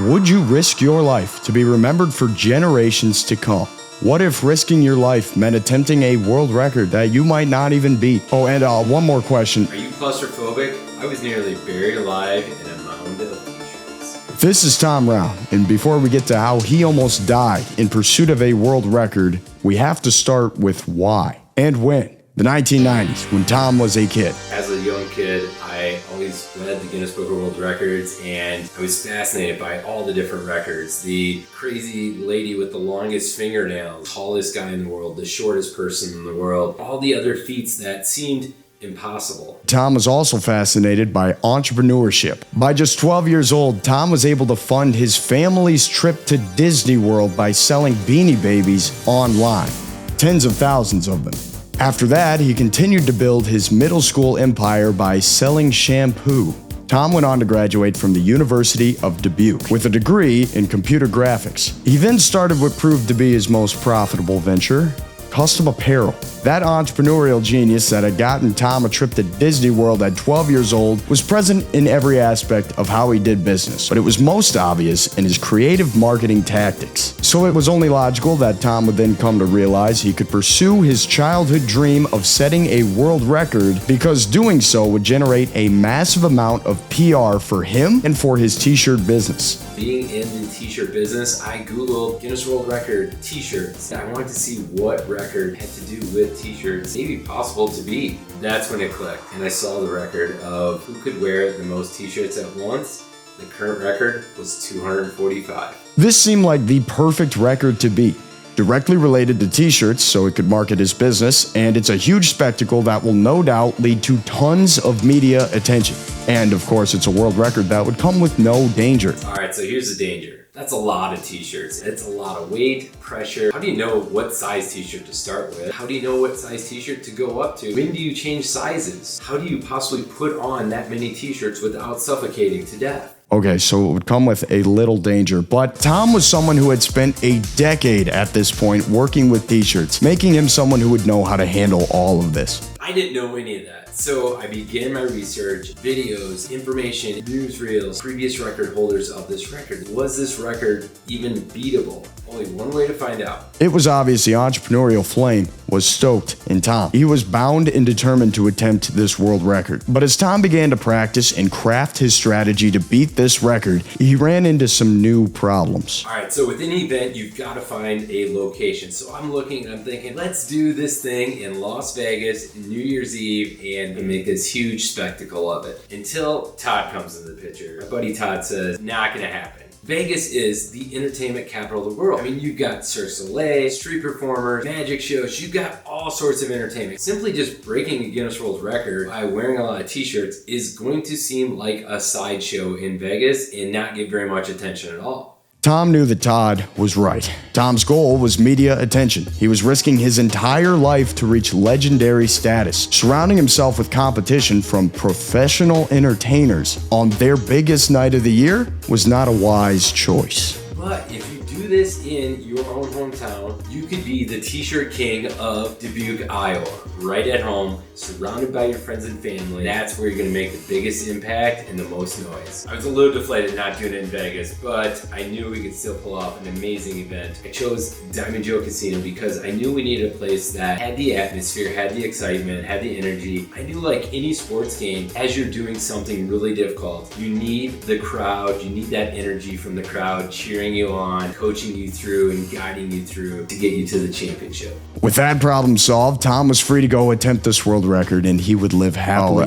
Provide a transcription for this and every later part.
Would you risk your life to be remembered for generations to come? What if risking your life meant attempting a world record that you might not even beat? Oh, and one more question. Are you claustrophobic? I was nearly buried alive in a mound of t-shirts. This is Tom Rauen, and before we get to how he almost died in pursuit of a world record, we have to start with why and when. The 1990s, when Tom was a kid. As a young kid, I always read the Guinness Book of World Records, and I was fascinated by all the different records. The crazy lady with the longest fingernails, tallest guy in the world, the shortest person in the world, all the other feats that seemed impossible. Tom was also fascinated by entrepreneurship. By just 12 years old, Tom was able to fund his family's trip to Disney World by selling Beanie Babies online, tens of thousands of them. After that, he continued to build his middle school empire by selling shampoo. Tom went on to graduate from the University of Dubuque with a degree in computer graphics. He then started what proved to be his most profitable venture, custom apparel. That entrepreneurial genius that had gotten Tom a trip to Disney World at 12 years old was present in every aspect of how he did business, but it was most obvious in his creative marketing tactics. So it was only logical that Tom would then come to realize he could pursue his childhood dream of setting a world record, because doing so would generate a massive amount of PR for him and for his t-shirt business. Being in the t-shirt business, I Googled Guinness World Record t-shirts. I wanted to see what record had to do with t-shirts, maybe possible to beat. That's when it clicked, and I saw the record of who could wear the most t-shirts at once. The current record was 245. This seemed like the perfect record to beat. Directly related to t-shirts, so it could market his business, and it's a huge spectacle that will no doubt lead to tons of media attention. And of course, it's a world record that would come with no danger. All right, so here's the danger. That's a lot of t-shirts. It's a lot of weight, pressure. How do you know what size t-shirt to start with? How do you know what size t-shirt to go up to? When do you change sizes? How do you possibly put on that many t-shirts without suffocating to death? Okay, so it would come with a little danger, but Tom was someone who had spent a decade at this point working with t-shirts, making him someone who would know how to handle all of this. I didn't know any of that. So I began my research, videos, information, newsreels, previous record holders of this record. Was this record even beatable? Only one way to find out. It was obvious the entrepreneurial flame was stoked in Tom. He was bound and determined to attempt this world record. But as Tom began to practice and craft his strategy to beat this record, he ran into some new problems. All right, so with any event, you've got to find a location. So I'm looking and I'm thinking, let's do this thing in Las Vegas, New Year's Eve, and make this huge spectacle of it. Until Todd comes into the picture. My buddy Todd says, not gonna happen. Vegas is the entertainment capital of the world. I mean, you've got Cirque du Soleil, street performers, magic shows, you've got all sorts of entertainment. Simply just breaking a Guinness World Record by wearing a lot of t-shirts is going to seem like a sideshow in Vegas and not get very much attention at all. Tom knew that Todd was right. Tom's goal was media attention. He was risking his entire life to reach legendary status. Surrounding himself with competition from professional entertainers on their biggest night of the year was not a wise choice. But if you do this in your own hometown, you could be the t-shirt king of Dubuque, Iowa, right at home, surrounded by your friends and family. That's where you're gonna make the biggest impact and the most noise. I was a little deflated not doing it in Vegas, but I knew we could still pull off an amazing event. I chose Diamond Joe Casino because I knew we needed a place that had the atmosphere, had the excitement, had the energy. I knew, like any sports game, as you're doing something really difficult, you need the crowd, you need that energy from the crowd cheering you on, coaching you through and guiding you through to get you to the championship. With that problem solved, Tom was free to go attempt this world record, and he would live happily.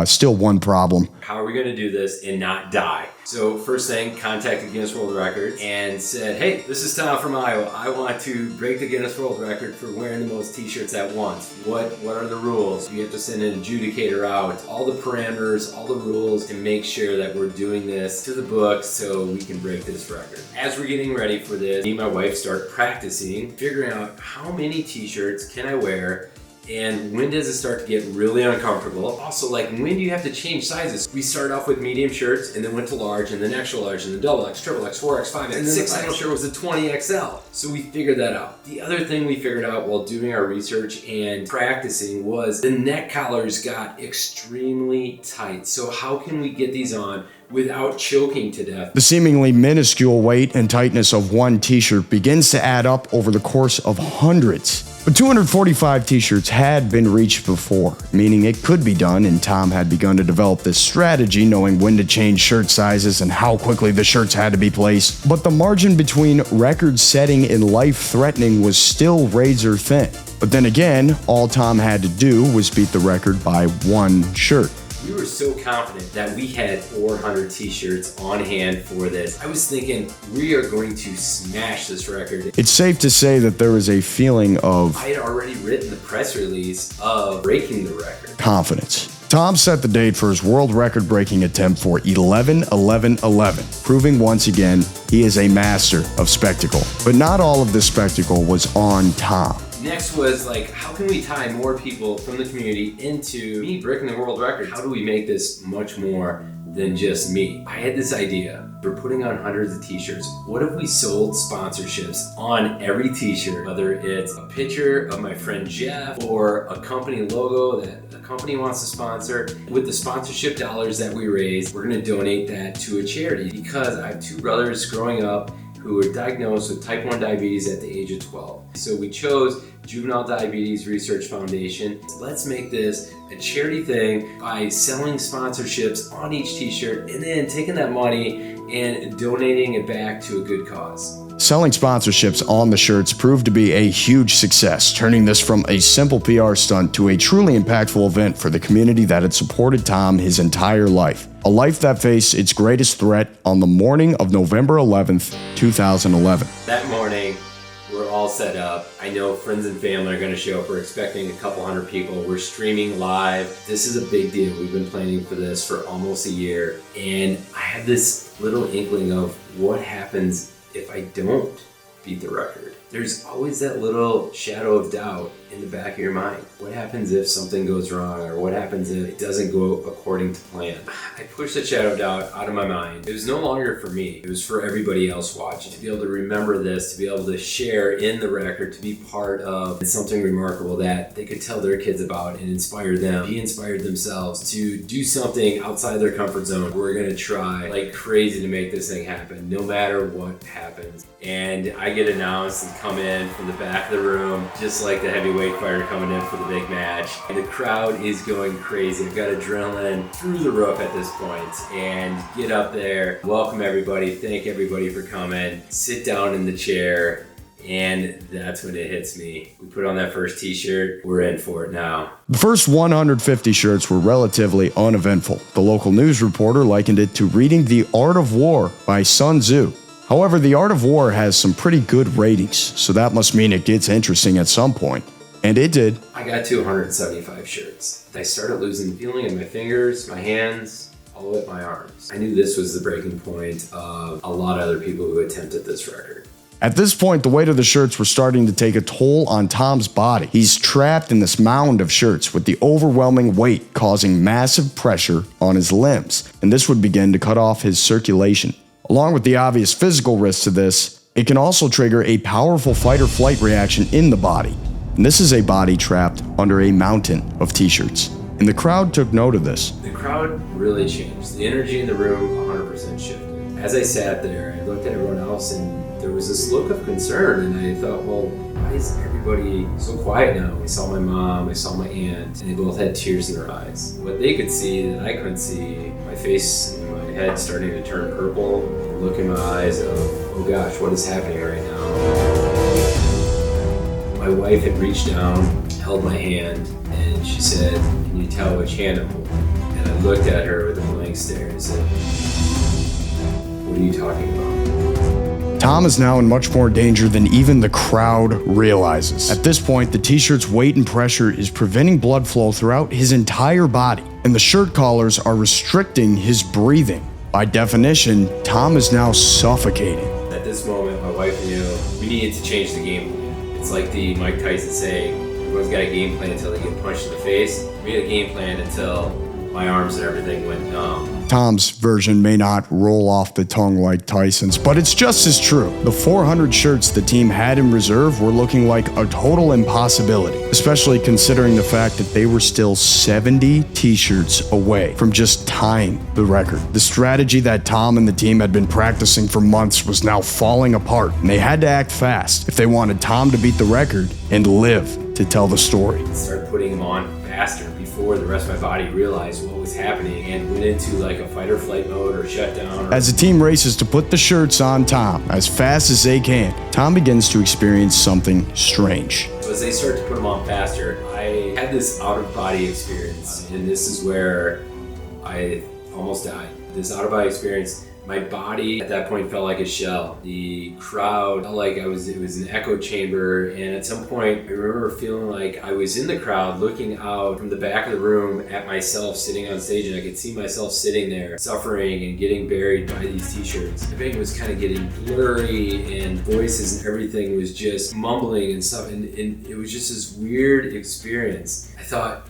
Still one problem. How are we going to do this and not die? So first thing, contacted Guinness World Record and said, hey, this is Tom from Iowa. I want to break the Guinness World Record for wearing the most t-shirts at once. What are the rules? You have to send an adjudicator out, all the parameters, all the rules, and make sure that we're doing this to the book so we can break this record. As we're getting ready for this, me and my wife start practicing, figuring out how many t-shirts can I wear And when does it start to get really uncomfortable? Also, like, when do you have to change sizes? We started off with medium shirts and then went to large and then extra large and then double X, triple X, 4X, 5X, and then the final shirt was a 20XL. So we figured that out. The other thing we figured out while doing our research and practicing was the neck collars got extremely tight. So how can we get these on without choking to death? The seemingly minuscule weight and tightness of one t-shirt begins to add up over the course of hundreds. But 245 t-shirts had been reached before, meaning it could be done, and Tom had begun to develop this strategy, knowing when to change shirt sizes and how quickly the shirts had to be placed. But the margin between record-setting and life-threatening was still razor thin. But then again, all Tom had to do was beat the record by one shirt. We were so confident that we had 400 t-shirts on hand for this. I was thinking we are going to smash this record. It's safe to say that there was a feeling of I had already written the press release of breaking the record. confidence. Tom set the date for his world record-breaking attempt for 11-11-11, proving once again he is a master of spectacle. But not all of this spectacle was on Tom. Next was like, how can we tie more people from the community into me breaking the world record? How do we make this much more than just me? I had this idea. We're putting on hundreds of t-shirts. What if we sold sponsorships on every t-shirt? Whether it's a picture of my friend Jeff or a company logo that the company wants to sponsor. With the sponsorship dollars that we raise, we're gonna donate that to a charity, because I have two brothers growing up who were diagnosed with type 1 diabetes at the age of 12. So we chose Juvenile Diabetes Research Foundation. Let's make this a charity thing by selling sponsorships on each t-shirt and then taking that money and donating it back to a good cause. Selling sponsorships on the shirts proved to be a huge success, turning this from a simple PR stunt to a truly impactful event for the community that had supported Tom his entire life. A life that faced its greatest threat on the morning of November 11th, 2011. That morning, we're all set up. I know friends and family are going to show up. We're expecting a couple hundred people. We're streaming live. This is a big deal. We've been planning for this for almost a year. And I have this little inkling of what happens if I don't beat the record. There's always that little shadow of doubt in the back of your mind. What happens if something goes wrong, or what happens if it doesn't go according to plan? I pushed that shadow of doubt out of my mind. It was no longer for me. It was for everybody else watching. To be able to remember this, to be able to share in the record, to be part of something remarkable that they could tell their kids about and inspire them, be inspired themselves to do something outside their comfort zone. We're gonna try like crazy to make this thing happen, no matter what happens. And I get announced and come in from the back of the room, just like the heavyweight fighter coming in for the big match. And the crowd is going crazy. I've got adrenaline through the roof at this point. And get up there, welcome everybody, thank everybody for coming, sit down in the chair, and that's when it hits me. We put on that first t-shirt, we're in for it now. The first 150 shirts were relatively uneventful. The local news reporter likened it to reading The Art of War by Sun Tzu. However, The Art of War has some pretty good ratings, so that must mean it gets interesting at some point. And it did. I got to 175 shirts. I started losing feeling in my fingers, my hands, all the way up my arms. I knew this was the breaking point of a lot of other people who attempted this record. At this point, the weight of the shirts were starting to take a toll on Tom's body. He's trapped in this mound of shirts with the overwhelming weight causing massive pressure on his limbs, and this would begin to cut off his circulation. Along with the obvious physical risks to this, it can also trigger a powerful fight or flight reaction in the body. And this is a body trapped under a mountain of t-shirts. And the crowd took note of this. The crowd really changed. The energy in the room 100% shifted. As I sat there, I looked at everyone else and there was this look of concern, and I thought, well, why is everybody so quiet now? I saw my mom, I saw my aunt, and they both had tears in their eyes. What they could see that I couldn't see, my face and my head starting to turn purple, look in my eyes of, oh gosh, what is happening right now? My wife had reached down, held my hand, and she said, can you tell which hand I'm holding? And I looked at her with a blank stare and said, what are you talking about? Tom is now in much more danger than even the crowd realizes. At this point, the t-shirt's weight and pressure is preventing blood flow throughout his entire body, and the shirt collars are restricting his breathing. By definition, Tom is now suffocating. At this moment, my wife knew we needed to change the game plan. It's like the Mike Tyson saying, Everyone's got a game plan until they get punched in the face. We had a game plan until my arms and everything went numb. Tom's version may not roll off the tongue like Tyson's, but it's just as true. The 400 shirts the team had in reserve were looking like a total impossibility, especially considering the fact that they were still 70 t-shirts away from just tying the record. The strategy that Tom and the team had been practicing for months was now falling apart, and they had to act fast if they wanted Tom to beat the record and live to tell the story. Started putting him on faster before the rest of my body realized what was happening and went into like a fight or flight mode or shut down. As the team races to put the shirts on Tom as fast as they can, Tom begins to experience something strange. So as they start to put them on faster, I had this out-of-body experience, and this is where I almost died. This out-of-body experience, my body at that point felt like a shell. The crowd felt like it was an echo chamber, and at some point I remember feeling like I was in the crowd looking out from the back of the room at myself sitting on stage, and I could see myself sitting there suffering and getting buried by these t-shirts. Everything was kind of getting blurry, and voices and everything was just mumbling and stuff, and it was just this weird experience. I thought,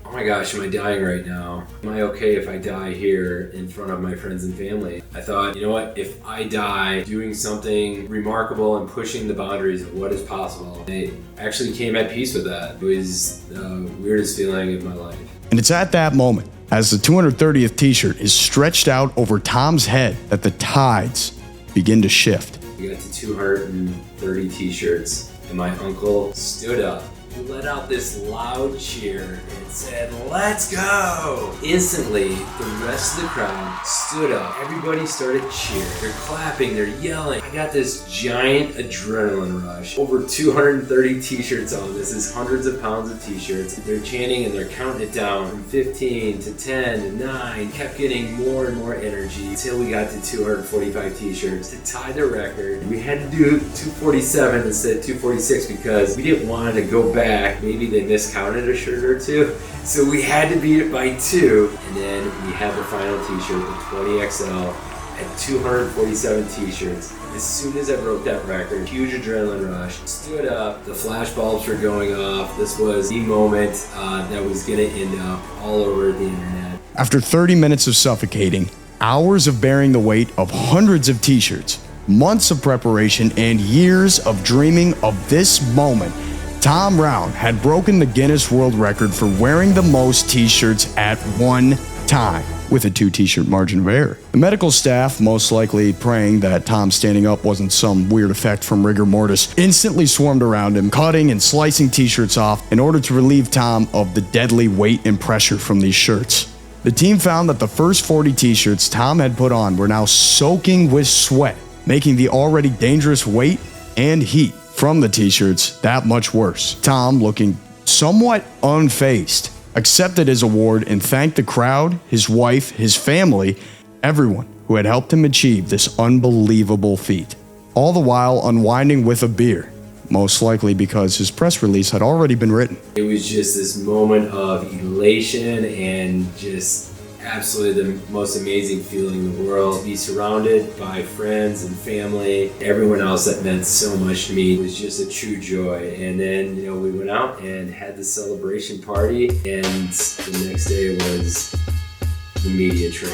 oh my gosh, am I dying right now? Am I okay if I die here in front of my friends and family? I thought, you know what, if I die doing something remarkable and pushing the boundaries of what is possible, I actually came at peace with that. It was the weirdest feeling of my life. And it's at that moment, as the 230th t-shirt is stretched out over Tom's head, that the tides begin to shift. We got to 230 t-shirts, and my uncle stood up. He let out this loud cheer and said, "Let's go!" Instantly, the rest of the crowd stood up. Everybody started cheering. They're clapping, they're yelling. I got this giant adrenaline rush. Over 230 t-shirts on. This is hundreds of pounds of t-shirts. They're chanting and they're counting it down from 15 to 10 to 9. Kept getting more and more energy until we got to 245 t-shirts to tie the record. We had to do 247 instead of 246 because we didn't want to go back. Maybe they miscounted a shirt or two, so we had to beat it by 2, and then we had the final t-shirt, the 20XL, at 247 t-shirts. As soon as I broke that record, huge adrenaline rush, stood up, the flash bulbs were going off. This was the moment that was gonna end up all over the internet. After 30 minutes of suffocating, hours of bearing the weight of hundreds of t-shirts, months of preparation, and years of dreaming of this moment, Tom Rauen had broken the Guinness World Record for wearing the most t-shirts at one time, with a 2 t-shirt margin of error. The medical staff, most likely praying that Tom standing up wasn't some weird effect from rigor mortis, instantly swarmed around him, cutting and slicing t-shirts off in order to relieve Tom of the deadly weight and pressure from these shirts. The team found that the first 40 t-shirts Tom had put on were now soaking with sweat, making the already dangerous weight and heat from the t-shirts that much worse. Tom, looking somewhat unfazed, accepted his award and thanked the crowd, his wife, his family, everyone who had helped him achieve this unbelievable feat. All the while unwinding with a beer, most likely because his press release had already been written. It was just this moment of elation and just absolutely the most amazing feeling in the world. To be surrounded by friends and family, everyone else that meant so much to me. It was just a true joy. And then, we went out and had the celebration party, and the next day was the media train.